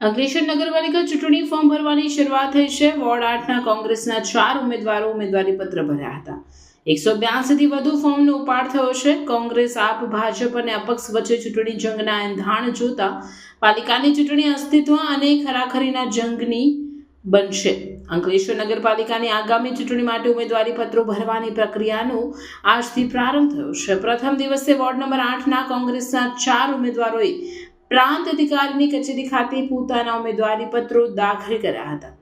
અંકલેશ્વર નગરપાલિકા ચૂંટણી ફોર્મ ભરવાની શરૂઆત થઈ છે। વોર્ડ 8ના કોંગ્રેસના 4 ઉમેદવારો ઉમેદવારી પત્ર ભર્યા હતા। 182 થી વધુ ફોર્મનો ઉપાડ થયો છે। કોંગ્રેસ, આપ, ભાજપ અને અપક્ષ વચ્ચે ચૂંટણી જંગના એંધાણ જોતા પાલિકાની ચૂંટણી અસ્તિત્વ અને ખરાખરીના જંગની બનશે। અંકલેશ્વર નગરપાલિકાની આગામી ચૂંટણી માટે ઉમેદવારી પત્રો ભરવાની પ્રક્રિયાનો આજથી પ્રારંભ થયો છે। પ્રથમ દિવસે વોર્ડ નંબર 8ના કોંગ્રેસના 4 ઉમેદવારોએ પ્રાંત અધિકારીની કચેરી ખાતે પોતાના ઉમેદવારી પત્રો દાખલ કર્યા હતા।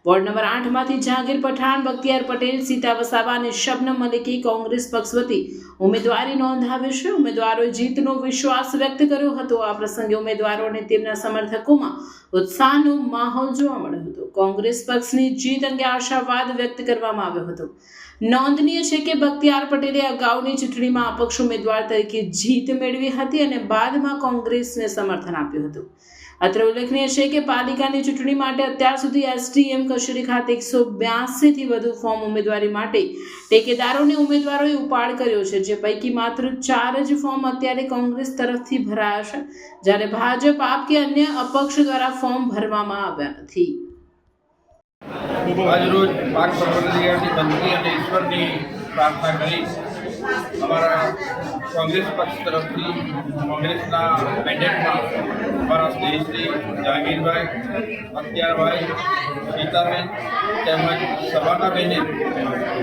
વોર્ડ નંબર 8માંથી જહાંગીર પઠાણ, બખ્તિયાર પટેલ, સીતા વસાવા અને શબનમ મલિકે કોંગ્રેસ પક્ષ વતી ઉમેદવારી નોંધાવી છે। ઉમેદવારોએ જીતનો વિશ્વાસ વ્યક્ત કર્યો હતો। આ પ્રસંગે ઉમેદવારો અને તેમના સમર્થકોમાં ઉત્સાહનો માહોલ જોવા મળ્યો હતો। કોંગ્રેસ પક્ષની જીત અંગે આશાવાદ વ્યક્ત કરવામાં આવ્યો હતો। નોંધનીય છે કે બખ્તિયાર પટેલે અગાઉની ચૂંટણીમાં અપક્ષ ઉમેદવાર તરીકે જીત મેળવી હતી અને બાદમાં કોંગ્રેસને સમર્થન આપ્યું હતું। અત્રે ઉલ્લેખનીય છે કે પાલિકાની ચૂંટણી માટે અત્યાર સુધી એસડીએમ કચેરી ખાતે 182 થી વધુ ફોર્મ ઉમેદવારી માટે ટેકેદારોને ઉમેદવારોએ ઉપાડ કર્યો છે, જે પૈકી માત્ર 4 જ ફોર્મ અત્યારે કોંગ્રેસ તરફથી ભરાયા છે, જ્યારે ભાજપ, આપ કે અન્ય અપક્ષ દ્વારા ફોર્મ ભરવામાં આવ્યા નથી। આજરોજ પાક પરવરદિગારની બંદગી અને ઈશ્વરની પ્રાર્થના કરી અમારા કોંગ્રેસ પક્ષ તરફથી કોંગ્રેસના મેન્ડેટમાં અમારા સ્નેહશ્રી જહાંગીરભાઈ, બખ્તિયારભાઈ, સીતાબેન તેમજ સવાનાબેને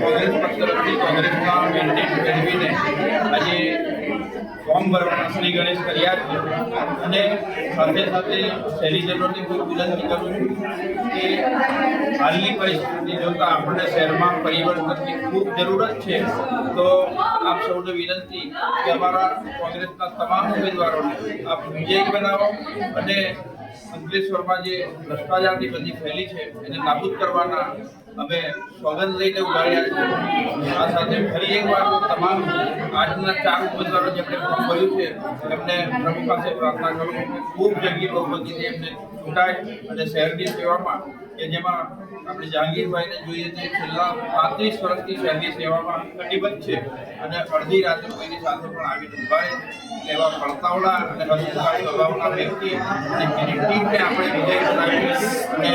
કોંગ્રેસ પક્ષ તરફથી કોંગ્રેસના મેન્ડેટ મેળવીને આજે ફોર્મ ભરવાના શ્રી ગણેશ કર્યા છે। અને સાથે સાથે શહેરીજનોને ખૂબ વિનંતી કરું છું કે હાલની પરિસ્થિતિ જોતાં આપણને શહેરમાં પરિવર્તનની ખૂબ જરૂરત છે। તો આપ સૌને વિનંતી કે અમારા કોંગ્રેસના તમામ ઉમેદવારોને આપ વિજયી બનાવો અને અંકલેશ્વરમાં જે ભ્રષ્ટાચારની બધી ફેલી છે એને નાબૂદ કરવાના અમે સોગંદ લઈને ઉગાડ્યા છે। આ સાથે ફરી એકવાર તમામ આજના 4 ઉમેદવારો જેમણે ફોર્મ ભર્યું છે એમને પ્રભુ પાસે પ્રાર્થના કરું કે ખૂબ જંગી બહુમતીથી એમને ચૂંટાય અને શહેરની સેવામાં કે જેમાં આપણે જહાંગીરભાઈને જોઈએ તો છેલ્લા 35 વર્ષથી શહેરની સેવામાં કટિબદ્ધ છે અને અડધી રાતે કોઈની સાથે પણ આવીને ઊભા રહે એવા પડતાવડા અને હસમુખા સ્વભાવના વ્યક્તિ અને એની ટીમને આપણે વિજય બનાવી અને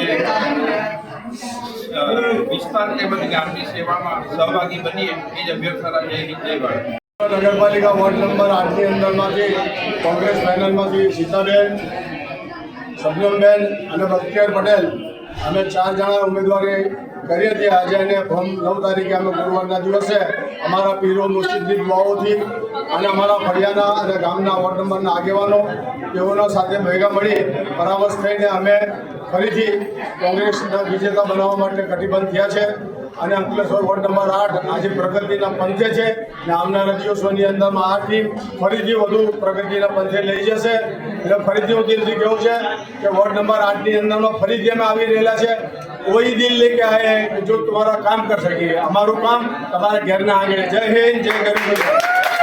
વિસ્તાર તેમજ ગામની સેવામાં સહભાગી બનીએ એ જ અભ્યર્થના જય હિન્દ જય ભારત। નગરપાલિકા વોર્ડ નંબર 8ની અંદરમાંથી કોંગ્રેસ પેનલમાંથી સીતાબેન, શબનમબેન અને બખ્તિયાર પટેલ અમે 4 જણા ઉમેદવારી કરી હતી। આજે એને ફોર્મ 9 તારીખે અમે ગુરુવારના દિવસે અમારા પીરો મુર્શિદની દુઆઓથી અને અમારા ફળિયાના અને ગામના વોર્ડ નંબરના આગેવાનો તેઓના સાથે ભેગા મળી પરામર્શ થઈને અમે ફરીથી કોંગ્રેસના વિજેતા બનાવવા માટે કટિબદ્ધ થયા છે અને અંકલેશ્વર વોર્ડ નંબર 8 આજે પ્રગતિના પંથે છે અને આવનારા દિવસોની અંદરમાં આ ટીમ ફરીથી વધુ પ્રગતિના પંથે લઈ જશે। એટલે ફરીથી હું દિલથી કહું છે કે વોર્ડ નંબર 8ની અંદરમાં ફરીથી અમે આવી રહેલા છે। કોઈ દિલ લેકે આए जो तुम्हारा काम कर सके, हमाરું કામ તમારા ઘરના આંગણે। જય હિન્દ, જય ગરીબ।